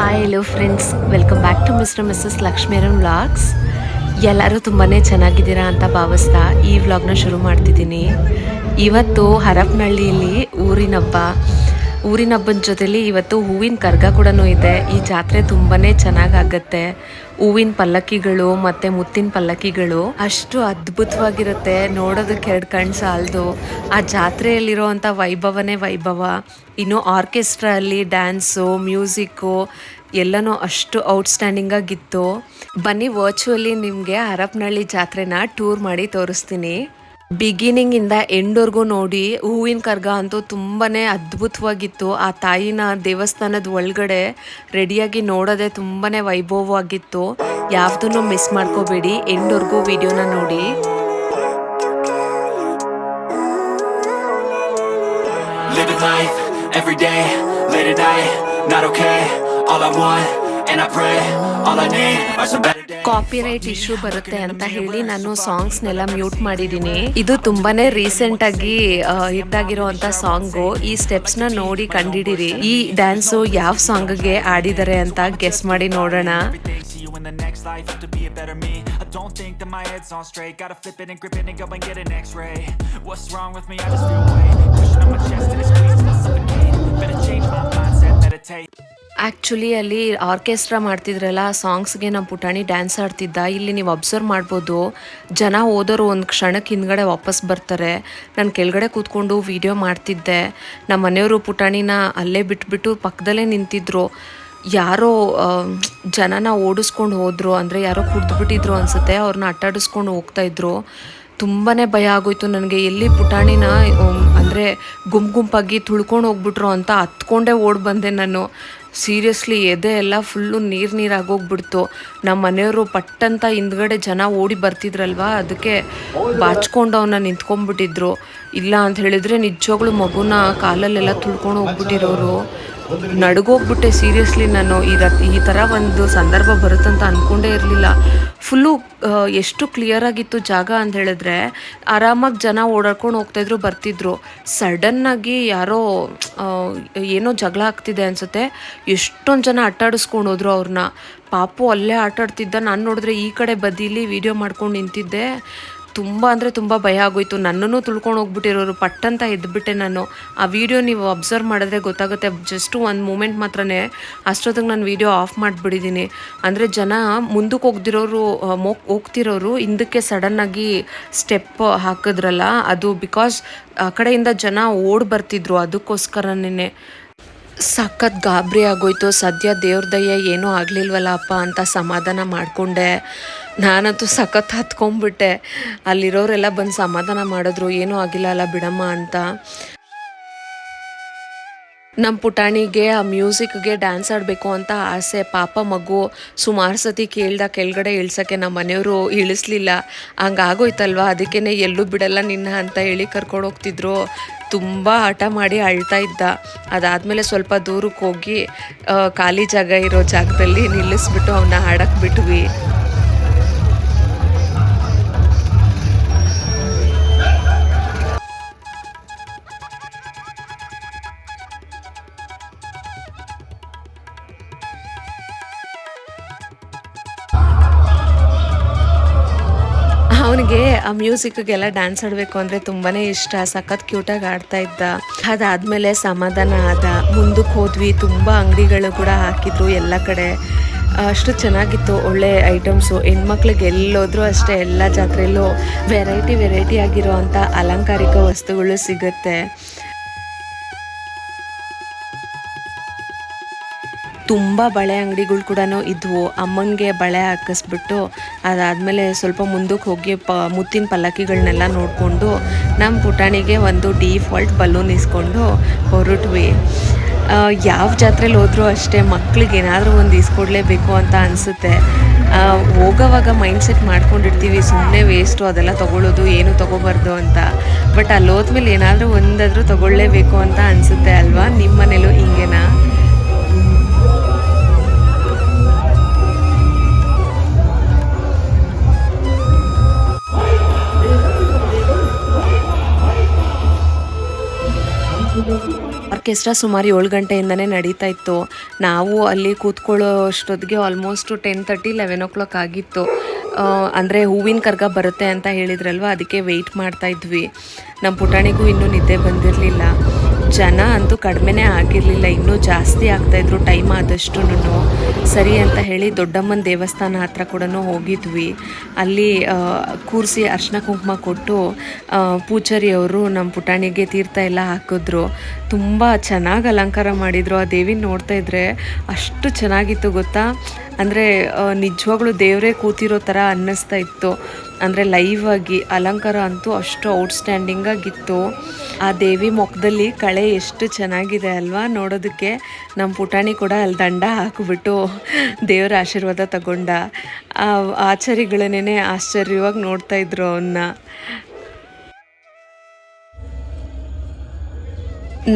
Hi hello friends, welcome back to mister missus Lakshmiran vlogs. ಎಲ್ಲರೂ ತುಂಬಾ ಚೆನ್ನಾಗಿದ್ದೀರಾ ಅಂತ ಭಾವಿಸ್ತಾ ಈ ವ್ಲಾಗ್ನ ಶುರು ಮಾಡ್ತಿದ್ದೀನಿ. ಇವತ್ತು ಹರಪನಹಳ್ಳಿಯಲ್ಲಿ ಊರಿನ ಹಬ್ಬದ ಜೊತೆಲಿ ಇವತ್ತು ಹೂವಿನ ಕರ್ಗ ಕೂಡ ಇದೆ. ಈ ಜಾತ್ರೆ ತುಂಬಾ ಚೆನ್ನಾಗಾಗತ್ತೆ. ಹೂವಿನ ಪಲ್ಲಕ್ಕಿಗಳು ಮತ್ತು ಮುತ್ತಿನ ಪಲ್ಲಕ್ಕಿಗಳು ಅಷ್ಟು ಅದ್ಭುತವಾಗಿರುತ್ತೆ. ನೋಡೋದಕ್ಕೆ ಎರಡು ಕಣ್ಣು ಸಾಲದು. ಆ ಜಾತ್ರೆಯಲ್ಲಿರೋವಂಥ ವೈಭವನೇ ವೈಭವ. ಇನ್ನು ಆರ್ಕೆಸ್ಟ್ರಾ ಅಲ್ಲಿ ಡ್ಯಾನ್ಸು, ಮ್ಯೂಸಿಕ್ಕು ಎಲ್ಲನೂ ಅಷ್ಟು ಔಟ್ಸ್ಟ್ಯಾಂಡಿಂಗ್ ಆಗಿತ್ತು. ಬನ್ನಿ ವರ್ಚುವಲಿ ನಿಮಗೆ ಹರಪನಹಳ್ಳಿ ಜಾತ್ರೆನ ಟೂರ್ ಮಾಡಿ ತೋರಿಸ್ತೀನಿ. ಬಿಗಿನಿಂಗ್ ಇಂದ ಎಂಡ್ವರೆಗೂ ನೋಡಿ. ಹೂವಿನ ಕರ್ಗ ಅಂತೂ ತುಂಬಾನೇ ಅದ್ಭುತವಾಗಿತ್ತು. ಆ ತಾಯಿನ ದೇವಸ್ಥಾನದ ಒಳಗಡೆ ರೆಡಿಯಾಗಿ ನೋಡೋದೇ ತುಂಬಾನೇ ವೈಭವವಾಗಿತ್ತು. ಯಾವುದನ್ನು ಮಿಸ್ ಮಾಡ್ಕೋಬೇಡಿ, ಎಂಡ್ವರೆಗೂ ವಿಡಿಯೋನ ನೋಡಿ. Every day, late at night, not okay. All I want, and I pray, all I need are some better days. Copyright issue ಬರುತ್ತೆ ಅಂತ ಹೇಳಿ ನಾನು ಸಾಂಗ್ಸ್ನೆಲ್ಲ ಮ್ಯೂಟ್ ಮಾಡಿದ್ದೀನಿ. ಇದು ತುಂಬಾನೇ ರೀಸೆಂಟ್ ಆಗಿ ಹಿಟ್ ಆಗಿರುವಂತ ಸಾಂಗು. ಈ ಸ್ಟೆಪ್ಸ್ ನ ನೋಡಿ ಕಂಡಿಡಿರಿ. ಈ ಡ್ಯಾನ್ಸು ಯಾವ ಸಾಂಗ್ಗೆ ಆಡಿದ್ದಾರೆ ಅಂತ ಗೆಸ್ ಮಾಡಿ ನೋಡೋಣ. In the next life, have to be a better me. I don't think that my head's on straight. Gotta flip it and grip it and go and get an x-ray. What's wrong with me? I just feel weight pushing on my chest and it squeezes, I suffocate. Better change my mindset, meditate. Actually ಅಲ್ಲಿ orchestra ಮಾಡ್ತಿದ್ರಲ್ಲ, ಆ ಸಾಂಗ್ಸ್ಗೆ ನಮ್ಮ ಪುಟಾಣಿ dance ಆಡ್ತಿದ್ದ. ಇಲ್ಲಿ ನೀವು observe ಮಾಡ್ಬೋದು, ಜನ ಹೋದವರು ಒಂದು ಕ್ಷಣಕ್ಕೆ ಹಿಂದ್ಗಡೆ ವಾಪಸ್ ಬರ್ತಾರೆ. ನಾನು ಕೆಳಗಡೆ ಕೂತ್ಕೊಂಡು ವಿಡಿಯೋ ಮಾಡ್ತಿದ್ದೆ. ನಮ್ಮ ಮನೆಯವರು ಪುಟಾಣಿನ ಅಲ್ಲೇ ಬಿಟ್ಬಿಟ್ಟು ಪಕ್ಕದಲ್ಲೇ ನಿಂತಿದ್ರು. ಯಾರೋ ಜನನ ಓಡಿಸ್ಕೊಂಡು ಹೋದರು, ಅಂದರೆ ಯಾರೋ ಕುಡಿದ್ಬಿಟ್ಟಿದ್ರು ಅನಿಸುತ್ತೆ. ಅವ್ರನ್ನ ಅಟ್ಟಾಡಿಸ್ಕೊಂಡು ಹೋಗ್ತಾಯಿದ್ರು. ತುಂಬಾ ಭಯ ಆಗೋಯ್ತು ನನಗೆ. ಎಲ್ಲಿ ಪುಟಾಣಿನ ಅಂದರೆ ಗುಂಪಾಗಿ ತುಳ್ಕೊಂಡು ಹೋಗ್ಬಿಟ್ರು ಅಂತ ಹತ್ಕೊಂಡೇ ಓಡಿ ಬಂದೆ ನಾನು. ಸೀರಿಯಸ್ಲಿ ಎದೆ ಎಲ್ಲ ಫುಲ್ಲು ನೀರಾಗೋಗ್ಬಿಡ್ತು. ನಮ್ಮ ಮನೆಯವರು ಪಟ್ಟಂತ ಹಿಂದ್ಗಡೆ ಜನ ಓಡಿ ಬರ್ತಿದ್ರಲ್ವ, ಅದಕ್ಕೆ ಬಾಚ್ಕೊಂಡು ಅವನ್ನ ನಿಂತ್ಕೊಂಡ್ಬಿಟ್ಟಿದ್ರು. ಇಲ್ಲ ಅಂತ ಹೇಳಿದರೆ ನಿಜವಾಗ್ಲೂ ಮಗುನ ಕಾಲಲ್ಲೆಲ್ಲ ತುಳ್ಕೊಂಡು ಹೋಗ್ಬಿಟ್ಟಿರೋರು. ನಡ್ಗೋಗ್ಬಿಟ್ಟೆ ಸೀರಿಯಸ್ಲಿ. ನಾನು ಈ ಥರ ಒಂದು ಸಂದರ್ಭ ಬರುತ್ತಂತ ಅಂದ್ಕೊಂಡೇ ಇರಲಿಲ್ಲ. ಫುಲ್ಲು ಎಷ್ಟು ಕ್ಲಿಯರ್ ಆಗಿತ್ತು ಜಾಗ ಅಂತ ಹೇಳಿದ್ರೆ, ಆರಾಮಾಗಿ ಜನ ಓಡಾಡ್ಕೊಂಡು ಹೋಗ್ತಾಯಿದ್ರು, ಬರ್ತಿದ್ರು. ಸಡನ್ನಾಗಿ ಯಾರೋ ಏನೋ ಜಗಳ ಆಗ್ತಿದೆ ಅನಿಸುತ್ತೆ. ಎಷ್ಟೊಂದು ಜನ ಅಟ್ಟಾಡಿಸ್ಕೊಂಡು ಹೋದ್ರು ಅವ್ರನ್ನ. ಪಾಪು ಅಲ್ಲೇ ಆಟಾಡ್ತಿದ್ದ. ನಾನು ನೋಡಿದ್ರೆ ಈ ಕಡೆ ಬದಿಲಿ ವಿಡಿಯೋ ಮಾಡ್ಕೊಂಡು ನಿಂತಿದ್ದೆ. ತುಂಬ ಅಂದರೆ ತುಂಬ ಭಯ ಆಗೋಯ್ತು. ನನ್ನನ್ನು ತುಳ್ಕೊಂಡು ಹೋಗ್ಬಿಟ್ಟಿರೋರು. ಪಟ್ಟಂತ ಎದ್ಬಿಟ್ಟೆ ನಾನು. ಆ ವಿಡಿಯೋ ನೀವು ಅಬ್ಸರ್ವ್ ಮಾಡಿದ್ರೆ ಗೊತ್ತಾಗುತ್ತೆ. ಜಸ್ಟ್ ಒಂದು ಮೂಮೆಂಟ್ ಮಾತ್ರನೇ. ಅಷ್ಟೊತ್ತಿಗೆ ನಾನು ವಿಡಿಯೋ ಆಫ್ ಮಾಡಿಬಿಟ್ಟಿದ್ದೀನಿ. ಅಂದರೆ ಜನ ಮುಂದಕ್ಕೆ ಹೋಗ್ತಿರೋರು ಹಿಂದಕ್ಕೆ ಸಡನ್ನಾಗಿ ಸ್ಟೆಪ್ ಹಾಕಿದ್ರಲ್ಲ, ಅದು ಬಿಕಾಸ್ ಆ ಕಡೆಯಿಂದ ಜನ ಓಡಿ ಬರ್ತಿದ್ರು. ಅದಕ್ಕೋಸ್ಕರನೇ ಸಖತ್ ಗಾಬರಿ ಆಗೋಯ್ತು. ಸದ್ಯ ದೇವ್ರ ದಯೆ ಏನೂ ಆಗಲಿಲ್ವಲ್ಲ ಅಪ್ಪ ಅಂತ ಸಮಾಧಾನ ಮಾಡಿಕೊಂಡೆ. ನಾನಂತೂ ಸಖತ್ ಹತ್ಕೊಂಡ್ಬಿಟ್ಟೆ. ಅಲ್ಲಿರೋರೆಲ್ಲ ಬಂದು ಸಮಾಧಾನ ಮಾಡಿದ್ರು, ಏನೂ ಆಗಿಲ್ಲ ಅಲ್ಲ ಬಿಡಮ್ಮ ಅಂತ. ನಮ್ಮ ಪುಟಾಣಿಗೆ ಆ ಮ್ಯೂಸಿಕ್ಗೆ ಡ್ಯಾನ್ಸ್ ಆಡಬೇಕು ಅಂತ ಆಸೆ. ಪಾಪ ಮಗು ಸುಮಾರು ಸತಿ ಕೇಳ್ದ ಕೆಳಗಡೆ ಇಳ್ಸೋಕ್ಕೆ. ನಮ್ಮ ಮನೆಯವರು ಇಳಿಸ್ಲಿಲ್ಲ. ಹಂಗಾಗೋಯ್ತಲ್ವ, ಅದಕ್ಕೇ ಎಲ್ಲೂ ಬಿಡಲ್ಲ ನಿನ್ನ ಅಂತ ಹೇಳಿ ಕರ್ಕೊಂಡು ಹೋಗ್ತಿದ್ರು. ತುಂಬ ಹಠ ಮಾಡಿ ಅಳ್ತಾ ಇದ್ದ. ಅದಾದಮೇಲೆ ಸ್ವಲ್ಪ ದೂರಕ್ಕೆ ಹೋಗಿ ಖಾಲಿ ಜಾಗ ಇರೋ ಜಾಗದಲ್ಲಿ ನಿಲ್ಲಿಸ್ಬಿಟ್ಟು ಅವನ್ನ ಹಾಡಕ್ಕೆ ಬಿಟ್ವಿ. ಅವನಿಗೆ ಆ ಮ್ಯೂಸಿಕ್ಗೆಲ್ಲ ಡ್ಯಾನ್ಸ್ ಆಡಬೇಕು ಅಂದರೆ ತುಂಬಾ ಇಷ್ಟ. ಸಖತ್ ಕ್ಯೂಟಾಗಿ ಆಡ್ತಾ ಇದ್ದ. ಅದಾದಮೇಲೆ ಸಮಾಧಾನ ಆದ. ಮುಂದಕ್ಕೆ ಹೋದ್ವಿ. ತುಂಬ ಅಂಗಡಿಗಳು ಕೂಡ ಹಾಕಿದ್ರು ಎಲ್ಲ ಕಡೆ. ಅಷ್ಟು ಚೆನ್ನಾಗಿತ್ತು. ಒಳ್ಳೆ ಐಟಮ್ಸು. ಹೆಣ್ಮಕ್ಳಿಗೆ ಎಲ್ಲೋದ್ರೂ ಅಷ್ಟೇ, ಎಲ್ಲ ಜಾತ್ರೆಯಲ್ಲೂ ವೆರೈಟಿ ಆಗಿರೋ ಅಂಥ ಅಲಂಕಾರಿಕ ವಸ್ತುಗಳು ಸಿಗುತ್ತೆ. ತುಂಬ ಬಳೆ ಅಂಗಡಿಗಳು ಕೂಡ ಇದ್ವು. ಅಮ್ಮನಿಗೆ ಬಳೆ ಹಾಕಿಸ್ಬಿಟ್ಟು ಅದಾದಮೇಲೆ ಸ್ವಲ್ಪ ಮುಂದಕ್ಕೆ ಹೋಗಿ ಮುತ್ತಿನ ಪಲ್ಲಕ್ಕಿಗಳನ್ನೆಲ್ಲ ನೋಡಿಕೊಂಡು ನಮ್ಮ ಪುಟಾಣಿಗೆ ಒಂದು ಡಿಫಾಲ್ಟ್ ಬಲೂನ್ ಇಸ್ಕೊಂಡು ಹೊರಟ್ವಿ. ಯಾವ ಜಾತ್ರೆಲಿ ಹೋದ್ರೂ ಅಷ್ಟೇ, ಮಕ್ಳಿಗೆ ಏನಾದರೂ ಒಂದು ಇಸ್ಕೊಡ್ಲೇಬೇಕು ಅಂತ ಅನಿಸುತ್ತೆ. ಹೋಗೋವಾಗ ಮೈಂಡ್ ಸೆಟ್ ಮಾಡ್ಕೊಂಡಿರ್ತೀವಿ, ಸುಮ್ಮನೆ ವೇಸ್ಟು ಅದೆಲ್ಲ ತೊಗೊಳ್ಳೋದು, ಏನು ತೊಗೋಬಾರ್ದು ಅಂತ. ಬಟ್ ಅಲ್ಲಿ ಹೋದ್ಮೇಲೆ ಏನಾದರೂ ಒಂದಾದರೂ ತೊಗೊಳ್ಳೇಬೇಕು ಅಂತ ಅನಿಸುತ್ತೆ ಅಲ್ವಾ? ನಿಮ್ಮ ಮನೇಲೂ ಹಿಂಗೇನಾ? ಆರ್ಕೆಸ್ಟ್ರಾ ಸುಮಾರು 7 ಗಂಟೆಯಿಂದನೇ ನಡೀತಾ ಇತ್ತು. ನಾವು ಅಲ್ಲಿ ಕೂತ್ಕೊಳ್ಳೋ ಅಷ್ಟೊತ್ತಿಗೆ ಆಲ್ಮೋಸ್ಟ್ 10:30 11 ಆಗಿತ್ತು. ಅಂದರೆ ಹೂವಿನ ಕರ್ಗ ಬರುತ್ತೆ ಅಂತ ಹೇಳಿದ್ರಲ್ವ, ಅದಕ್ಕೆ ವೆಯ್ಟ್ ಮಾಡ್ತಾ ಇದ್ವಿ. ನಮ್ಮ ಪುಟಾಣಿಗೂ ಇನ್ನೂ ನಿದ್ದೆ ಬಂದಿರಲಿಲ್ಲ. ಜನ ಅಂತೂ ಕಡಿಮೆನೇ ಆಗಿರಲಿಲ್ಲ, ಇನ್ನೂ ಜಾಸ್ತಿ ಆಗ್ತಾಯಿದ್ರು ಟೈಮ್ ಆದಷ್ಟುನು. ಸರಿ ಅಂತ ಹೇಳಿ ದೊಡ್ಡಮ್ಮನ ದೇವಸ್ಥಾನ ಹತ್ರ ಕೂಡ ಹೋಗಿದ್ವಿ. ಅಲ್ಲಿ ಕೂರಿಸಿ ಅರ್ಶಿನ ಕುಂಕುಮ ಕೊಟ್ಟು ಪೂಜಾರಿಯವರು ನಮ್ಮ ಪುಟಾಣಿಗೆ ತೀರ್ಥ ಎಲ್ಲ ಹಾಕಿದ್ರು. ತುಂಬ ಚೆನ್ನಾಗಿ ಅಲಂಕಾರ ಮಾಡಿದರು. ಆ ದೇವಿನ ನೋಡ್ತಾ ಇದ್ರೆ ಅಷ್ಟು ಚೆನ್ನಾಗಿತ್ತು ಗೊತ್ತಾ. ಅಂದರೆ ನಿಜವಾಗ್ಲೂ ದೇವರೇ ಕೂತಿರೋ ಥರ ಅನ್ನಿಸ್ತಾ ಇತ್ತು. ಅಂದರೆ ಲೈವ್ ಆಗಿ ಅಲಂಕಾರ ಅಂತೂ ಅಷ್ಟು ಔಟ್ಸ್ಟ್ಯಾಂಡಿಂಗಾಗಿತ್ತು. ಆ ದೇವಿ ಮುಖದಲ್ಲಿ ಕಳೆ ಎಷ್ಟು ಚೆನ್ನಾಗಿದೆ ಅಲ್ವಾ ನೋಡೋದಕ್ಕೆ. ನಮ್ಮ ಪುಟಾಣಿ ಕೂಡ ಅಲ್ಲಿ ದಂಡ ಹಾಕಿಬಿಟ್ಟು ದೇವರ ಆಶೀರ್ವಾದ ತಗೊಂಡ. ಆ ಆಚಾರಿಗಳನ್ನೇ ಆಶ್ಚರ್ಯವಾಗಿ ನೋಡ್ತಾ ಇದ್ರು ಅವನ್ನ.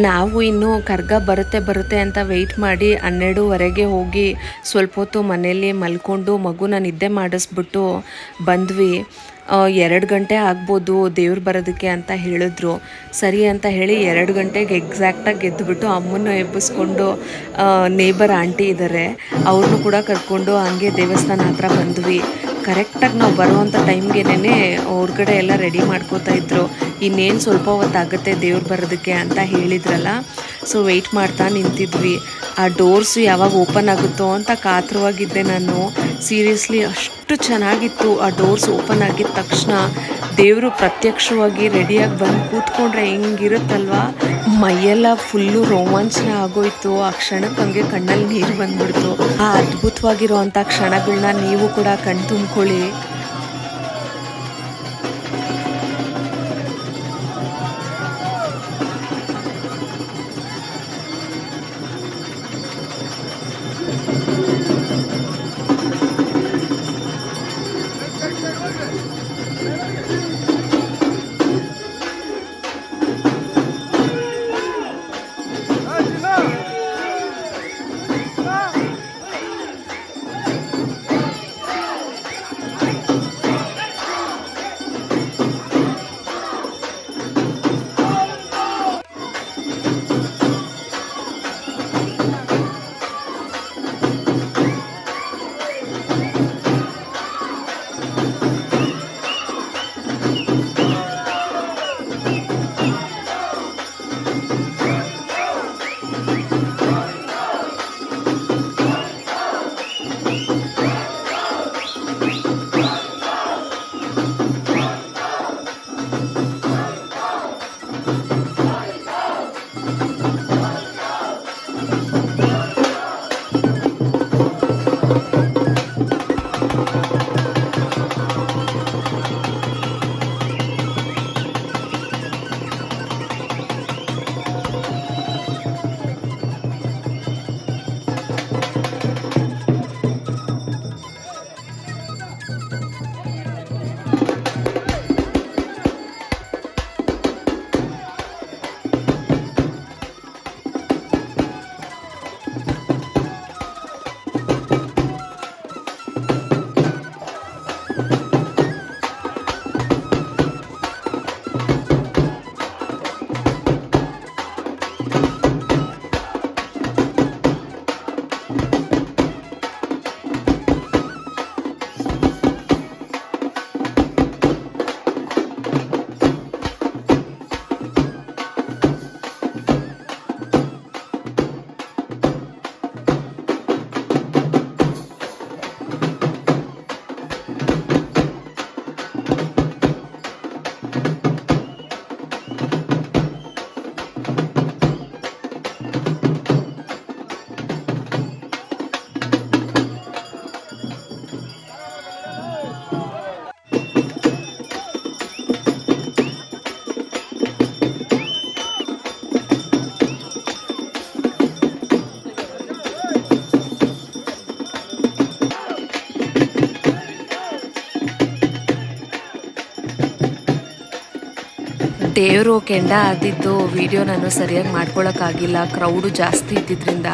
ನಾವು ಇನ್ನೂ ಕರ್ಗ ಬರುತ್ತೆ ಅಂತ ವೆಯ್ಟ್ ಮಾಡಿ 12:30 ಹೋಗಿ ಸ್ವಲ್ಪ ಹೊತ್ತು ಮನೆಯಲ್ಲಿ ಮಲ್ಕೊಂಡು ಮಗುನ ನಿದ್ದೆ ಮಾಡಿಸ್ಬಿಟ್ಟು ಬಂದ್ವಿ. 2 ಗಂಟೆ ಆಗ್ಬೋದು ದೇವ್ರು ಬರೋದಕ್ಕೆ ಅಂತ ಹೇಳಿದ್ರು. ಸರಿ ಅಂತ ಹೇಳಿ 2 ಗಂಟೆಗೆ ಎಕ್ಸಾಕ್ಟಾಗಿ ಎದ್ದುಬಿಟ್ಟು ಅಮ್ಮನ್ನು ಎಬ್ಬಿಸ್ಕೊಂಡು ನೇಬರ್ ಆಂಟಿ ಇದ್ದಾರೆ, ಅವ್ರನ್ನೂ ಕೂಡ ಕರ್ಕೊಂಡು ಹಂಗೆ ದೇವಸ್ಥಾನ ಹತ್ರ ಬಂದ್ವಿ. ಕರೆಕ್ಟಾಗಿ ನಾವು ಬರುವಂಥ ಟೈಮ್ಗೆನೇ ಹೊರ್ಗಡೆ ಎಲ್ಲ ರೆಡಿ ಮಾಡ್ಕೋತಾ ಇದ್ರು. ಇನ್ನೇನು ಸ್ವಲ್ಪ ಹೊತ್ತಾಗುತ್ತೆ ದೇವ್ರು ಬರೋದಕ್ಕೆ ಅಂತ ಹೇಳಿದ್ರಲ್ಲ, ಸೊ ವೆಯ್ಟ್ ಮಾಡ್ತಾ ನಿಂತಿದ್ವಿ. ಆ ಡೋರ್ಸು ಯಾವಾಗ ಓಪನ್ ಆಗುತ್ತೋ ಅಂತ ಕಾತರವಾಗಿದ್ದೆ ನಾನು. ಸೀರಿಯಸ್ಲಿ ಅಷ್ಟು ಚೆನ್ನಾಗಿತ್ತು. ಆ ಡೋರ್ಸ್ ಓಪನ್ ಆಗಿದ ತಕ್ಷಣ ದೇವರು ಪ್ರತ್ಯಕ್ಷವಾಗಿ ರೆಡಿಯಾಗಿ ಬಂದು ಕೂತ್ಕೊಂಡ್ರೆ ಹೆಂಗಿರುತ್ತಲ್ವ, ಮೈಯೆಲ್ಲ ಫುಲ್ಲು ರೋಮಾಂಚನ ಆಗೋಯ್ತು. ಆ ಕ್ಷಣಕ್ಕೆ ಹಂಗೆ ಕಣ್ಣಲ್ಲಿ ನೀರು ಬಂದ್ಬಿಡ್ತು. ಆ ಅದ್ಭುತವಾಗಿರೋ ಅಂಥ ಕ್ಷಣಗಳನ್ನ ನೀವು ಕೂಡ ಕಣ್ ತುಂಬ್ಕೊಳ್ಳಿ. ದೇವರು ಕೆಂಡ ಆದಿದ್ದು ವಿಡಿಯೋ ನಾನು ಸರಿಯಾಗಿ ಮಾಡ್ಕೊಳಕ್ಕಾಗಿಲ್ಲ, ಕ್ರೌಡು ಜಾಸ್ತಿ ಇದ್ದಿದ್ದರಿಂದ.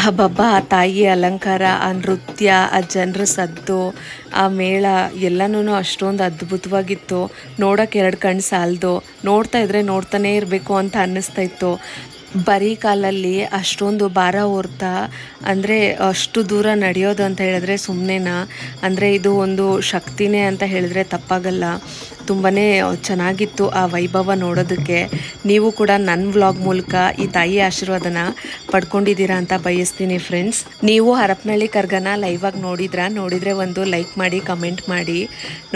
ಹಬ್ಬಬ್ಬ ಆ ತಾಯಿ ಅಲಂಕಾರ, ಆ ನೃತ್ಯ, ಆ ಜನರ ಸದ್ದು, ಆ ಮೇಳ ಎಲ್ಲನೂ ಅಷ್ಟೊಂದು ಅದ್ಭುತವಾಗಿತ್ತು. ನೋಡೋಕೆ 2 ಕಣ್ಣು ಸಾಲದು, ನೋಡ್ತಾ ಇದ್ರೆ ನೋಡ್ತಾನೇ ಇರಬೇಕು ಅಂತ ಅನ್ನಿಸ್ತಾ ಇತ್ತು. ಬರೀ ಕಾಲಲ್ಲಿ ಅಷ್ಟೊಂದು ಭಾರ ಹೊರ್ತಾ ಅಂದರೆ ಅಷ್ಟು ದೂರ ನಡೆಯೋದು ಅಂತ ಹೇಳಿದ್ರೆ ಸುಮ್ಮನೆನಾ? ಅಂದರೆ ಇದು ಒಂದು ಶಕ್ತಿನೇ ಅಂತ ಹೇಳಿದ್ರೆ ತಪ್ಪಾಗಲ್ಲ. ತುಂಬಾ ಚೆನ್ನಾಗಿತ್ತು ಆ ವೈಭವ ನೋಡೋದಕ್ಕೆ. ನೀವು ಕೂಡ ನನ್ನ ವ್ಲಾಗ್ ಮೂಲಕ ಈ ತಾಯಿ ಆಶೀರ್ವಾದನ ಪಡ್ಕೊಂಡಿದ್ದೀರಾ ಅಂತ ಬಯಸ್ತೀನಿ ಫ್ರೆಂಡ್ಸ್. ನೀವು ಹರಪನಹಳ್ಳಿ ಕರ್ಗನ ಲೈವಾಗಿ ನೋಡಿದರೆ ಒಂದು ಲೈಕ್ ಮಾಡಿ, ಕಮೆಂಟ್ ಮಾಡಿ.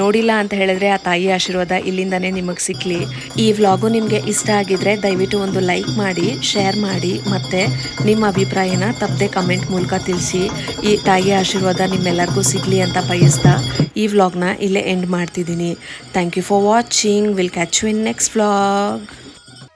ನೋಡಿಲ್ಲ ಅಂತ ಹೇಳಿದ್ರೆ ಆ ತಾಯಿ ಆಶೀರ್ವಾದ ಇಲ್ಲಿಂದನೇ ನಿಮಗೆ ಸಿಕ್ಕಲಿ. ಈ ವ್ಲಾಗು ನಿಮಗೆ ಇಷ್ಟ ಆಗಿದ್ರೆ ದಯವಿಟ್ಟು ಒಂದು ಲೈಕ್ ಮಾಡಿ, ಶೇರ್ ಮಾಡಿ, ಮತ್ತು ನಿಮ್ಮ ಅಭಿಪ್ರಾಯನ ತಪ್ಪದೆ ಕಮೆಂಟ್ ಮೂಲಕ ತಿಳಿಸಿ. ಈ ತಾಯಿಯ ಆಶೀರ್ವಾದ ನಿಮ್ಮೆಲ್ಲರಿಗೂ ಸಿಗಲಿ ಅಂತ ಬಯಸ್ತಾ ಈ ವ್ಲಾಗ್ನ ಇಲ್ಲೇ ಎಂಡ್ ಮಾಡ್ತಿದ್ದೀನಿ. Thank you for watching. Will catch you in next vlog.